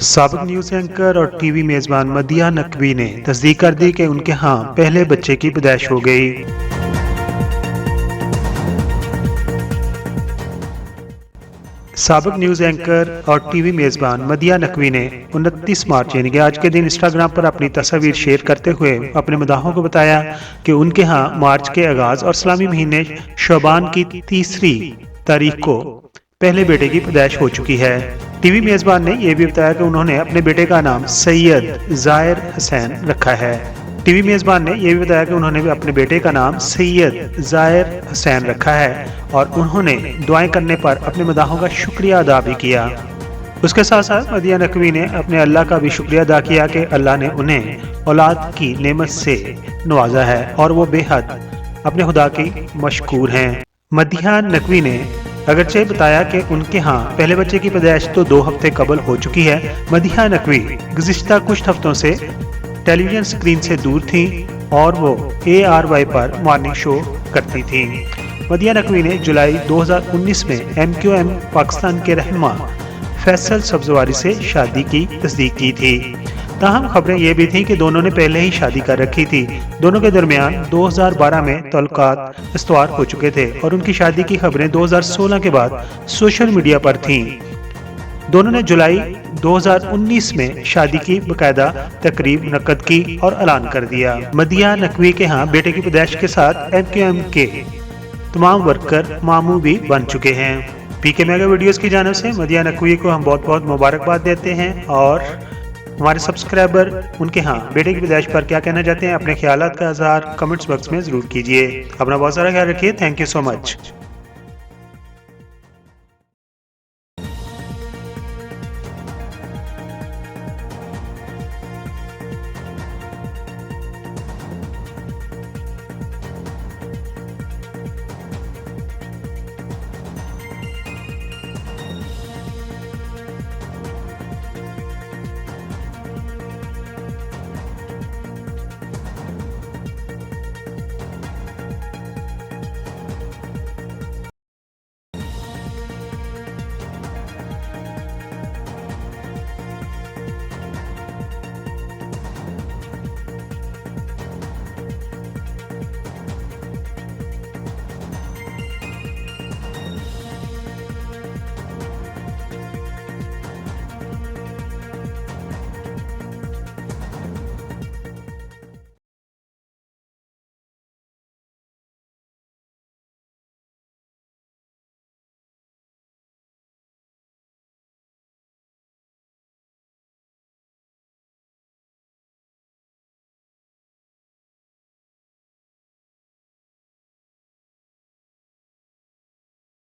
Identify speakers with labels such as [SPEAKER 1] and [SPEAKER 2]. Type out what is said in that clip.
[SPEAKER 1] साबिक news anchor और TV मेजबान मदिया नकवी ने तस्दीक कर दी कि उनके यहाँ पहले बच्चे की पैदाइश हो गई। साबिक न्यूज एंकर और टीवी मेजबान मदिया नकवी ने 29 मार्च यानी कि आज के दिन इंस्टाग्राम पर अपनी तस्वीर शेयर करते हुए अपने मदाहों को बताया कि उनके यहाँ मार्च के आगाज और इस्लामी महीने शबान की 3 तारीख को पहले बेटे की पैदाइश हो चुकी है। टीवी मेजबान ने यह भी बताया कि उन्होंने अपने बेटे का नाम सैयद जाहिर हुसैन रखा है। टीवी मेजबान ने यह भी बताया कि उन्होंने भी अपने बेटे का नाम सैयद जाहिर हुसैन रखा है और उन्होंने दुआएं करने पर अपने मदाहों का शुक्रिया अदा भी किया। उसके साथ साथ मदिया नकवी ने अपने अल्लाह का भी शुक्रिया अदा किया कि अल्लाह ने उन्हें औलाद की नेमत से नवाजा है और वो बेहद अपने खुदा की मशकूर हैं। मदिया नकवी ने अगरचे बताया कि उनके यहाँ पहले बच्चे की पैदाइश तो 2 हफ्ते कबल हो चुकी है। मदिया नकवी गुज़िश्ता कुछ हफ्तों से टेलीविजन स्क्रीन से दूर थी और वो ARY पर मॉर्निंग शो करती थी। मदिया नकवी ने जुलाई 2019 में MQM पाकिस्तान के रहनुमा फैसल सब्जवारी से शादी की तस्दीक की थी। ताहम खबरें ये भी थीं कि दोनों ने पहले ही शादी कर रखी थी। दोनों के दरमियान 2012 में तल्लुकात इस्तवार हो चुके थे और उनकी शादी की खबरें 2016 के बाद सोशल मीडिया पर थीं। दोनों ने जुलाई 2019 में शादी की बाकायदा तकरीब मुनक्कद की और ऐलान कर दिया। मदिया नकवी के यहाँ बेटे की पैदाइश के साथ MQM के तमाम वर्कर मामू भी बन चुके हैं। PK मेगा वीडियोस की जानिब से मदिया नकवी को हम बहुत बहुत मुबारकबाद देते हैं और हमारे सब्सक्राइबर उनके यहाँ बेटे की पैदाइश पर क्या कहना चाहते हैं, अपने ख्यालात का इज़हार कमेंट्स बॉक्स में ज़रूर कीजिए। अपना बहुत सारा ख्याल रखिए। Thank you so much.